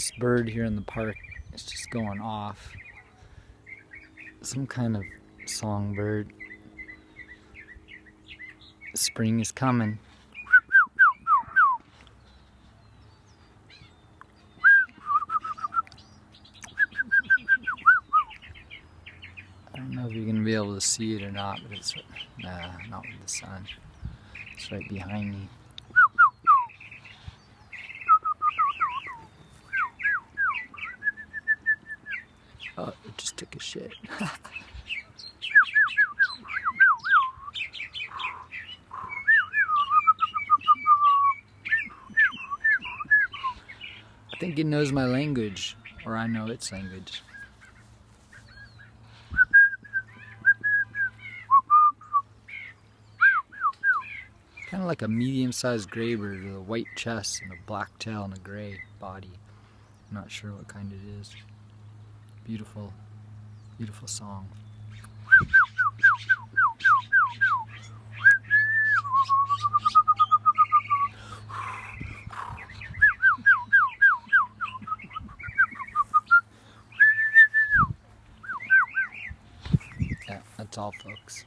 This bird here in the park is just going off. Some kind of songbird. Spring is coming. I don't know if you're gonna be able to see it or not, but it's not with the sun. It's right behind me. Oh, it just took a shit. I think it knows my language, or I know its language. Kind of like a medium-sized gray bird with a white chest and a black tail and a gray body. I'm not sure what kind it is. Beautiful, beautiful song. Yeah, that's all, folks.